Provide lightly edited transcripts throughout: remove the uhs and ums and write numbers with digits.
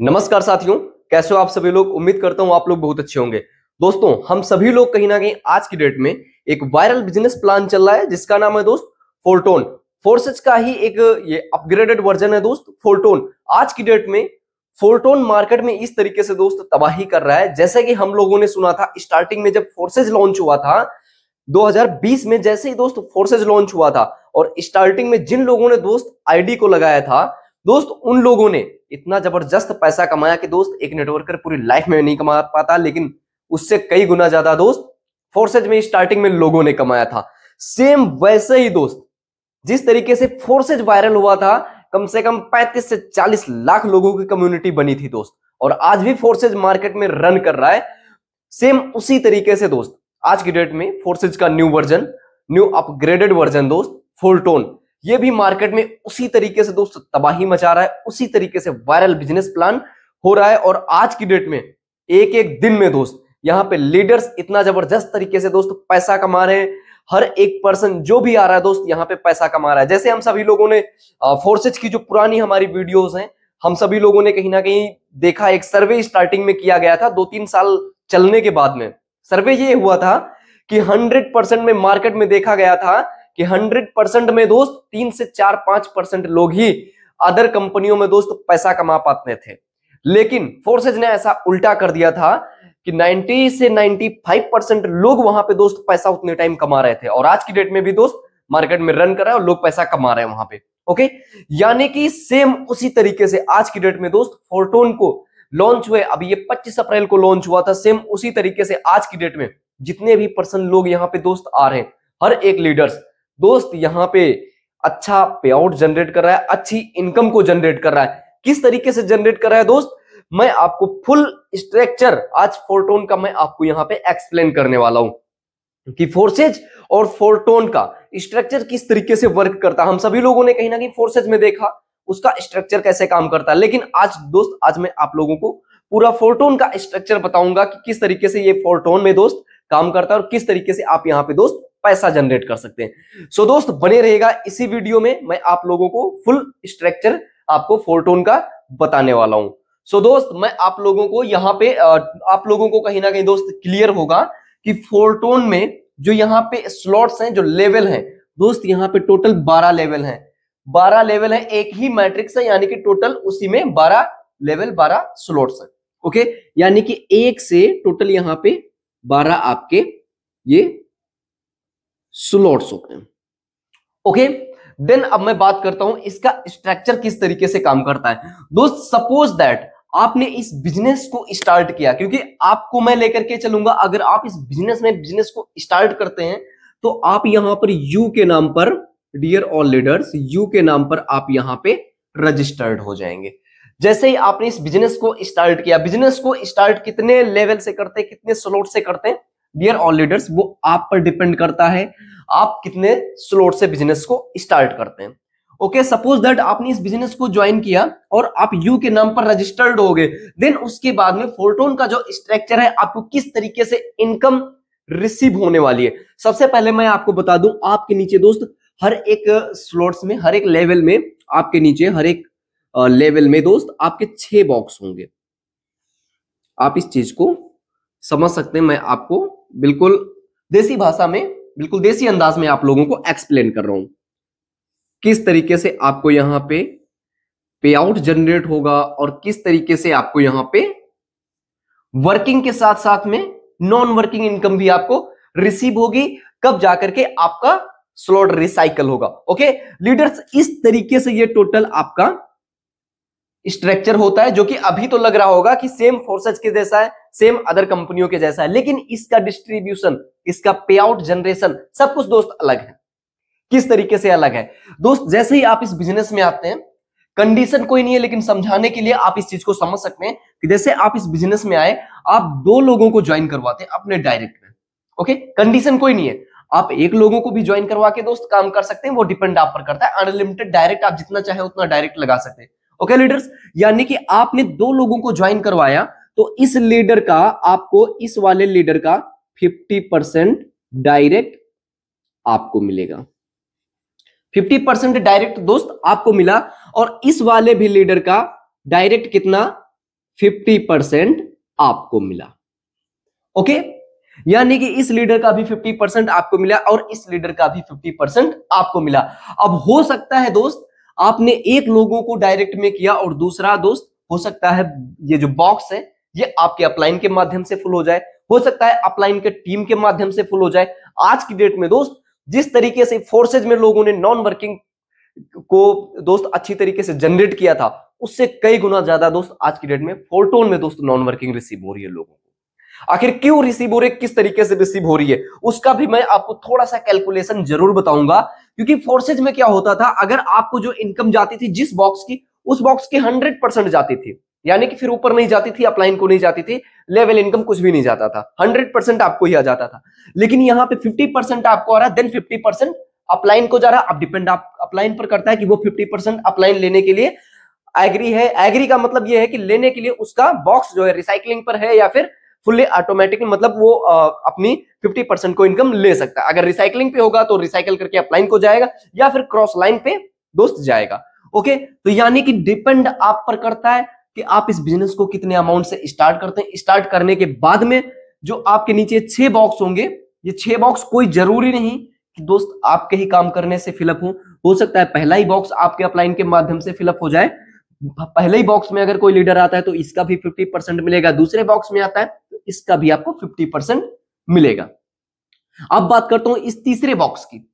नमस्कार साथियों, कैसे हो आप सभी लोग। उम्मीद करता हूं आप लोग बहुत अच्छे होंगे। दोस्तों, हम सभी लोग कहीं ना कहीं आज की डेट में एक वायरल बिजनेस प्लान चल रहा है जिसका नाम है दोस्त फोरटोन। फोर्सेज का ही एक ये अपग्रेडेड वर्जन है दोस्त फोरटोन। आज की डेट में फोरटोन मार्केट में इस तरीके से दोस्त तबाही कर रहा है, जैसे कि हम लोगों ने सुना था स्टार्टिंग में जब फोर्सेज लॉन्च हुआ था 2020 में। जैसे ही दोस्त फोर्सेज लॉन्च हुआ था और स्टार्टिंग में जिन लोगों ने दोस्त आईडी को लगाया था दोस्त, उन लोगों ने इतना जबरदस्त पैसा कमाया कि दोस्त एक नेटवर्कर पूरी लाइफ में नहीं कमा पाता, लेकिन उससे कई गुना ज्यादा दोस्त फोर्सेज में स्टार्टिंग में लोगों ने कमाया था। सेम वैसे ही दोस्त जिस तरीके से फोर्सेज वायरल हुआ था, कम से कम 35 से 40 लाख लोगों की कम्युनिटी बनी थी दोस्त, और आज भी फोर्सेज मार्केट में रन कर रहा है। सेम उसी तरीके से दोस्त आज की डेट में फोर्सेज का new version, new upgraded version दोस्त फोरटोन, ये भी मार्केट में उसी तरीके से दोस्त तबाही मचा रहा है। उसी तरीके से वायरल बिजनेस प्लान हो रहा है और आज की डेट में एक एक दिन में दोस्त यहां पे लीडर्स इतना जबरदस्त तरीके से दोस्त पैसा कमा रहे हैं। हर एक पर्सन जो भी आ रहा है दोस्त यहाँ पे पैसा कमा रहा है। जैसे हम सभी लोगों ने फोर्सेज की जो पुरानी हमारी वीडियोस हैं, हम सभी लोगों ने कहीं ना कहीं देखा, एक सर्वे स्टार्टिंग में किया गया था 2-3 साल चलने के बाद में। सर्वे ये हुआ था कि 100% में मार्केट में देखा गया था कि 100% में दोस्त 3 से 4-5% लोग ही अदर कंपनियों में दोस्त पैसा कमा पाते थे, लेकिन फोर्सेज ने ऐसा उल्टा कर दिया था कि 90 से 95% लोग वहां पे दोस्त पैसा उतने टाइम कमा रहे थे, और आज की डेट में भी दोस्त मार्केट में रन कर रहा है और लोग पैसा कमा रहे हैं वहां पे। ओके, यानी कि सेम उसी तरीके से आज की डेट में दोस्त फोरटोन को लॉन्च हुए, अभी ये 25 अप्रैल को लॉन्च हुआ था, सेम उसी तरीके से आज की डेट में जितने भी पर्सन लोग यहाँ पे दोस्त आ रहे हैं, हर एक लीडर्स दोस्त यहाँ पे अच्छा पे आउट जनरेट कर रहा है, अच्छी इनकम को जनरेट कर रहा है। किस तरीके से जनरेट कर रहा है दोस्त, मैं आपको फुल स्ट्रक्चर आज फोरटोन का मैं आपको यहाँ पे एक्सप्लेन करने वाला हूं कि फोर्सेज और फोरटोन का स्ट्रक्चर किस तरीके से वर्क करता है। हम सभी लोगों ने कहीं ना कहीं फोर्सेज में देखा उसका स्ट्रक्चर कैसे काम करता है, लेकिन आज दोस्त आज मैं आप लोगों को पूरा फोरटोन का स्ट्रक्चर बताऊंगा कि किस तरीके से ये फोरटोन में दोस्त काम करता है और किस तरीके से आप यहाँ पे दोस्त पैसा जनरेट कर सकते हैं। सो दोस्त बने रहेगा इसी वीडियो में, मैं आप लोगों को फुल स्ट्रक्चर आपको फोरटोन का बताने वाला हूं। सो दोस्त मैं आप लोगों को यहाँ पे आप लोगों को कहीं ना कहीं दोस्त क्लियर होगा कि फोरटोन में जो यहाँ पे स्लॉट्स हैं, जो लेवल हैं दोस्त, यहाँ पे टोटल 12 लेवल हैं। 12 लेवल है, एक ही मैट्रिक्स है, यानी कि टोटल उसी में 12 लेवल 12 स्लॉट्स हैं। ओके, यानी कि एक से टोटल यहाँ पे 12 आपके ये स्लॉट्स होते हैं। ओके, देन अब मैं बात करता हूं इसका स्ट्रक्चर किस तरीके से काम करता है। दोस्त सपोज दैट आपने इस बिजनेस को स्टार्ट किया, क्योंकि आपको मैं लेकर के चलूंगा, अगर आप इस बिजनेस को स्टार्ट करते हैं तो आप यहां पर यू के नाम पर, डियर ऑल लीडर्स, यू के नाम पर आप यहां पे रजिस्टर्ड हो जाएंगे। जैसे ही आपने इस बिजनेस को स्टार्ट किया, बिजनेस को स्टार्ट कितने लेवल से करते हैं, कितने स्लॉट से करते हैं डियर ऑल लीडर्स, वो आप पर डिपेंड करता है आप कितने स्लॉट से बिजनेस को स्टार्ट करते हैं। ओके, सपोज दैट आपने इस बिजनेस को ज्वाइन किया और आप यू के नाम पर रजिस्टर्ड हो गए, देन उसके बाद में फोरटोन का जो स्ट्रक्चर है, आपको किस तरीके से इनकम रिसीव होने वाली है। सबसे पहले मैं आपको बता दूं, आपके नीचे दोस्त हर एक स्लॉट्स में, हर एक लेवल में, आपके नीचे हर एक लेवल में दोस्त आपके 6 बॉक्स होंगे। आप इस चीज को समझ सकते हैं, मैं आपको बिल्कुल देसी भाषा में, बिल्कुल देसी अंदाज में आप लोगों को एक्सप्लेन कर रहा हूं किस तरीके से आपको यहां पे पे आउट जनरेट होगा और किस तरीके से आपको यहां पे वर्किंग के साथ साथ में नॉन वर्किंग इनकम भी आपको रिसीव होगी, कब जाकर के आपका स्लॉट रिसाइकल होगा। ओके लीडर्स, इस तरीके से ये टोटल आपका स्ट्रक्चर होता है, जो कि अभी तो लग रहा होगा कि सेम फोर्सेज के जैसा है, सेम अदर कंपनियों के जैसा है, लेकिन इसका डिस्ट्रीब्यूशन, इसका पे आउट जनरेशन सब कुछ दोस्त अलग है। किस तरीके से अलग है दोस्त, जैसे ही आप इस बिजनेस में आते हैं, कंडीशन कोई नहीं है, लेकिन समझाने के लिए आप इस चीज को समझ सकते हैं कि जैसे आप इस बिजनेस में आए, आप 2 लोगों को ज्वाइन करवाते हैं अपने डायरेक्ट में। ओके, कंडीशन कोई नहीं है, आप 1 लोगों को भी ज्वाइन करवा के दोस्त काम कर सकते हैं, वो डिपेंड आप पर करता है। अनलिमिटेड डायरेक्ट आप जितना चाहे उतना डायरेक्ट लगा सकते हैं। ओके लीडर्स, यानी कि आपने 2 लोगों को ज्वाइन करवाया तो इस लीडर का, आपको इस वाले लीडर का 50% डायरेक्ट आपको मिलेगा। 50% डायरेक्ट दोस्त आपको मिला, और इस वाले भी लीडर का डायरेक्ट कितना, 50% आपको मिला। ओके, यानी कि इस लीडर का भी 50% आपको मिला और इस लीडर का भी 50% आपको मिला। अब हो सकता है दोस्त आपने एक लोगों को डायरेक्ट में किया और दूसरा दोस्त हो सकता है ये जो बॉक्स है ये आपके अपलाइन के माध्यम से फुल हो जाए, हो सकता है अपलाइन के टीम के माध्यम से फुल हो जाए। आज की डेट में दोस्त जिस तरीके से फोर्सेज में लोगों ने नॉन वर्किंग को दोस्त अच्छी तरीके से जनरेट किया था उससे कई गुना ज्यादा दोस्त आज की डेट में फोरटोन में दोस्त नॉन वर्किंग रिसीव हो रही है लोगों को। आखिर क्यों रिसीव हो रही है, किस तरीके से रिसीव हो रही है, उसका भी मैं आपको थोड़ा सा कैलकुलेशन जरूर बताऊंगा। क्योंकि फोर्सेज में क्या होता था, अगर आपको जो इनकम जाती थी जिस बॉक्स की, उस बॉक्स की 100% जाती थी, यानी कि फिर ऊपर नहीं जाती थी, अपलाइन को नहीं जाती थी, लेवल इनकम कुछ भी नहीं जाता था, 100% आपको ही आ जाता था। लेकिन यहाँ पे 50% आपको आ रहा है, देन 50% अपलाइन को जा रहा है। अब डिपेंड आप अपलाइन पर करता है कि वो 50% अपलाइन लेने के लिए एग्री है। एग्री का मतलब ये है कि लेने के लिए उसका बॉक्स जो है रिसाइकलिंग पर है या फिर फुल्ली ऑटोमेटिक, मतलब वो अपनी 50% को इनकम ले सकता है। अगर रिसाइकलिंग पे होगा तो रिसाइकल करके अपलाइन को जाएगा या फिर क्रॉस लाइन पे दोस्त जाएगा। ओके, तो यानी कि डिपेंड आप पर करता है कि आप इस बिजनेस को कितने अमाउंट से स्टार्ट करते हैं। स्टार्ट करने के बाद में जो आपके नीचे 6 बॉक्स होंगे, ये 6 बॉक्स कोई जरूरी नहीं कि दोस्त आपके ही काम करने से फिलअप हो सकता है पहला ही बॉक्स आपके अपलाइन के माध्यम से फिलअप हो जाए। पहले ही बॉक्स में अगर कोई लीडर आता है तो इसका भी 50% मिलेगा, दूसरे बॉक्स में आता है तो इसका भी आपको 50% मिलेगा। अब बात करता हूं इस तीसरे बॉक्स की।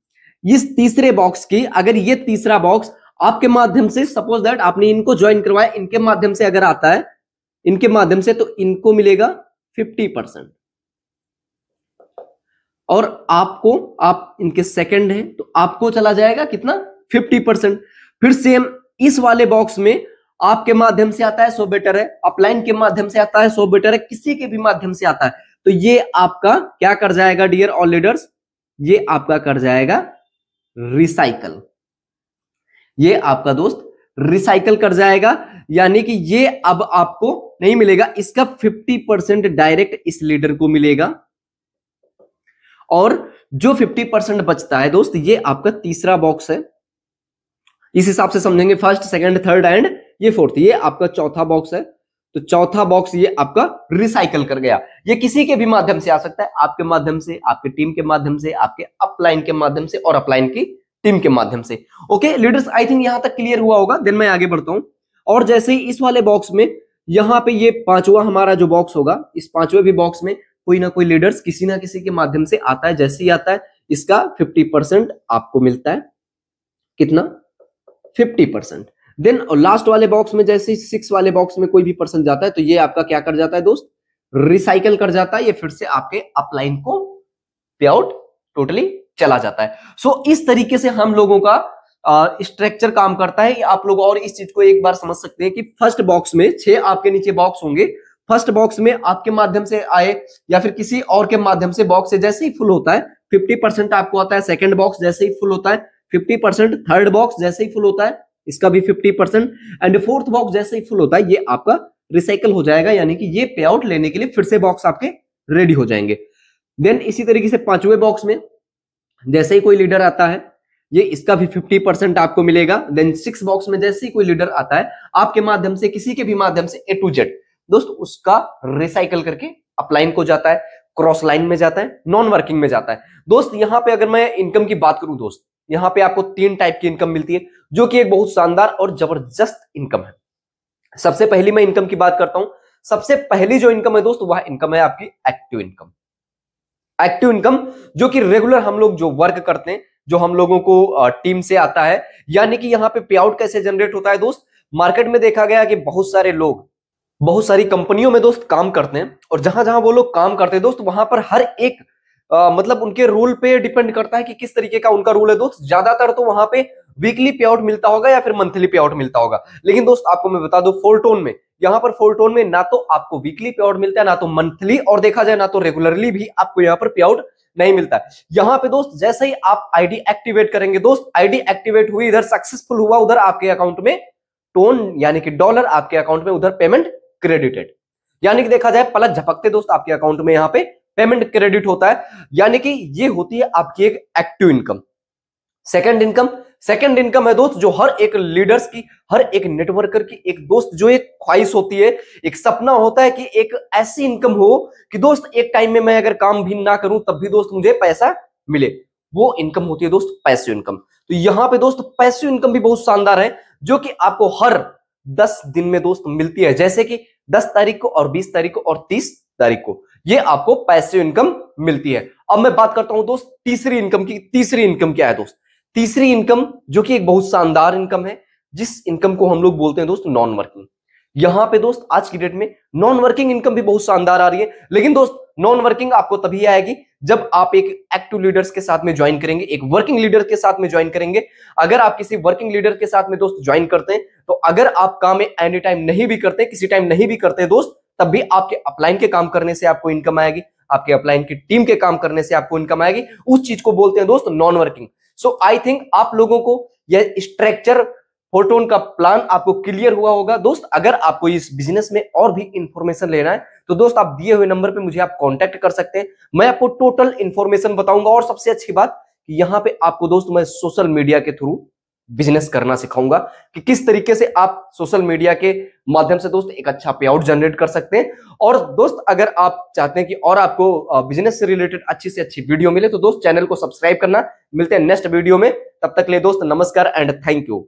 इस तीसरे बॉक्स की, अगर ये तीसरा बॉक्स आपके माध्यम से, सपोज दैट आपने इनको ज्वाइन करवाया, इनके माध्यम से अगर आता है, इनके माध्यम से, तो इनको मिलेगा 50% और आपको, आप इनके सेकंड हैं तो आपको चला जाएगा कितना, 50%। फिर सेम इस वाले बॉक्स में आपके माध्यम से आता है सो बेटर है, अपलाइन के माध्यम से आता है सो बेटर है, किसी के भी माध्यम से आता है तो ये आपका क्या कर जाएगा डियर ऑल लीडर्स, ये आपका कर जाएगा रिसाइकल। ये आपका दोस्त रिसाइकल कर जाएगा, यानी कि ये अब आपको नहीं मिलेगा, इसका 50% डायरेक्ट इस लीडर को मिलेगा और जो 50% बचता है दोस्त ये आपका तीसरा बॉक्स है। इस हिसाब से समझेंगे, फर्स्ट, सेकंड, थर्ड एंड ये फोर्थ, ये आपका चौथा बॉक्स है। तो चौथा बॉक्स ये आपका रिसाइकल कर गया। ये किसी के भी माध्यम से आ सकता है, आपके माध्यम से, आपके टीम के माध्यम से, आपके अपलाइन के माध्यम से और अपलाइन की टीम के माध्यम से। ओके लीडर्स, आई थिंक यहां तक क्लियर हुआ होगा। देन मैं आगे बढ़ता हूं और जैसे ही इस वाले बॉक्स में यहां पे ये पांचवा हमारा जो बॉक्स होगा, इस पांचवें भी बॉक्स में कोई ना कोई लीडर्स किसी ना किसी के माध्यम से आता है। जैसे ही आता है इसका 50% आपको मिलता है, कितना, 50%। देन लास्ट वाले बॉक्स में जैसे 6 वाले बॉक्स में कोई भी पर्सन जाता है तो ये आपका क्या कर जाता है दोस्त, रिसाइकल कर जाता है, ये फिर से आपके अपलाइन को पे आउट टोटली चला जाता है। सो इस तरीके से हम लोगों का स्ट्रक्चर काम करता है। आप लोग और इस चीज को एक बार समझ सकते हैं कि फर्स्ट बॉक्स में 6 आपके नीचे बॉक्स होंगे, फर्स्ट बॉक्स में आपके माध्यम से आए या फिर किसी और के माध्यम से बॉक्स से जैसे ही फुल होता है 50% आपको आता है। सेकंड बॉक्स जैसे ही फुल होता है 50%, थर्ड बॉक्स जैसे ही फुल होता है इसका भी 50% एंड फोर्थ बॉक्स जैसे ही फुल होता है ये आपका रिसाइकल हो जाएगा, यानी कि ये पे आउट लेने के लिए फिर से बॉक्स आपके रेडी हो जाएंगे। देन इसी तरीके से पांचवें बॉक्स में जैसे ही कोई लीडर आता है ये इसका भी 50% आपको मिलेगा। देन 6 बॉक्स में जैसे ही कोई लीडर आता है आपके माध्यम से, किसी के भी माध्यम से, A to Z दोस्त उसका रिसाइकल करके अपलाइन को जाता है, क्रॉस लाइन में जाता है, नॉन वर्किंग में जाता है। दोस्त यहां पे अगर मैं इनकम की बात करूं दोस्त, यहां पे आपको 3 टाइप की इनकम मिलती है जो कि एक बहुत शानदार और जबरदस्त इनकम है। सबसे पहली मैं इनकम की बात करता हूं। सबसे पहली जो इनकम है दोस्त वह इनकम है आपकी एक्टिव इनकम। एक्टिव इनकम जो कि रेगुलर हम लोग जो वर्क करते हैं, जो हम लोगों को टीम से आता है, यानी कि यहाँ पे पे आउट कैसे जनरेट होता है दोस्त, मार्केट में देखा गया कि बहुत सारे लोग बहुत सारी कंपनियों में दोस्त काम करते हैं और जहां जहां वो लोग काम करते हैं दोस्त वहां पर हर एक मतलब उनके रूल पे डिपेंड करता है कि किस तरीके का उनका रूल है दोस्त। ज्यादातर तो वहां पे वीकली पे आउट मिलता होगा या फिर मंथली पे आउट मिलता होगा, लेकिन दोस्त आपको मैं बता दूं फोरटोन में, यहाँ पर फोरटोन में ना तो आपको वीकली पे आउट मिलता है ना तो मंथली, और देखा जाए ना तो रेगुलरली भी आपको यहाँ पर पे आउट नहीं मिलता है। यहाँ पे दोस्त जैसे ही आप आईडी एक्टिवेट करेंगे दोस्त, आईडी एक्टिवेट हुई, इधर सक्सेसफुल हुआ, उधर आपके अकाउंट में टोन यानी कि डॉलर आपके अकाउंट में उधर पेमेंट क्रेडिटेड, यानी कि देखा जाए पलक झपकते दोस्त आपके अकाउंट में यहाँ पे पेमेंट क्रेडिट होता है, यानी कि ये होती है आपकी एक active income. Second income, second income है दोस्त जो हर एक लीडर्स की, हर एक नेटवर्कर की एक दोस्त जो एक ख्वाहिश होती है, एक सपना होता है कि एक ऐसी इनकम हो कि दोस्त एक टाइम में मैं अगर काम भी ना करूं तब भी दोस्त मुझे पैसा मिले। वो इनकम होती है दोस्त पैसिव इनकम। तो यहां पे दोस्त पैसिव इनकम भी बहुत शानदार है जो कि आपको हर 10 दिन में दोस्त मिलती है, जैसे कि 10 तारीख को और 20 तारीख को और 30 तारीख को ये आपको पैसिव इनकम मिलती है। अब मैं बात करता हूं दोस्त तीसरी इनकम की। तीसरी इनकम क्या है दोस्त? तीसरी इनकम जो कि एक बहुत शानदार इनकम है, जिस इनकम को हम लोग बोलते हैं दोस्त नॉन वर्किंग। यहां पे दोस्त आज की डेट में नॉन वर्किंग इनकम भी बहुत शानदार आ रही है, लेकिन दोस्त नॉन वर्किंग आपको तभी आएगी जब आप एक एक्टिव लीडर्स के साथ में ज्वाइन करेंगे, एक वर्किंग लीडर के साथ में ज्वाइन करेंगे। अगर आप किसी वर्किंग लीडर के साथ में दोस्त ज्वाइन करते हैं तो अगर आप काम में एनी टाइम नहीं भी करते, किसी टाइम नहीं भी करते दोस्त, तब भी आपके अपलाइन के काम करने से आपको इनकम आएगी, आपके अपलाइन की टीम के काम करने से आपको इनकम आएगी। उस चीज को बोलते हैं दोस्त non working. So I think आप लोगों को यह स्ट्रक्चर फोरटोन का प्लान आपको क्लियर हुआ होगा दोस्त। अगर आपको इस बिजनेस में और भी इंफॉर्मेशन लेना है तो दोस्त आप दिए हुए नंबर पे मुझे आप कांटेक्ट कर सकते हैं, मैं आपको टोटल इंफॉर्मेशन बताऊंगा। और सबसे अच्छी बात कि यहां पे आपको दोस्त मैं सोशल मीडिया के थ्रू बिजनेस करना सिखाऊंगा कि किस तरीके से आप सोशल मीडिया के माध्यम से दोस्त एक अच्छा पे आउट जनरेट कर सकते हैं। और दोस्त अगर आप चाहते हैं कि और आपको बिजनेस से रिलेटेड अच्छी से अच्छी वीडियो मिले तो दोस्त चैनल को सब्सक्राइब करना। मिलते हैं नेक्स्ट वीडियो में, तब तक ले दोस्त नमस्कार एंड थैंक यू।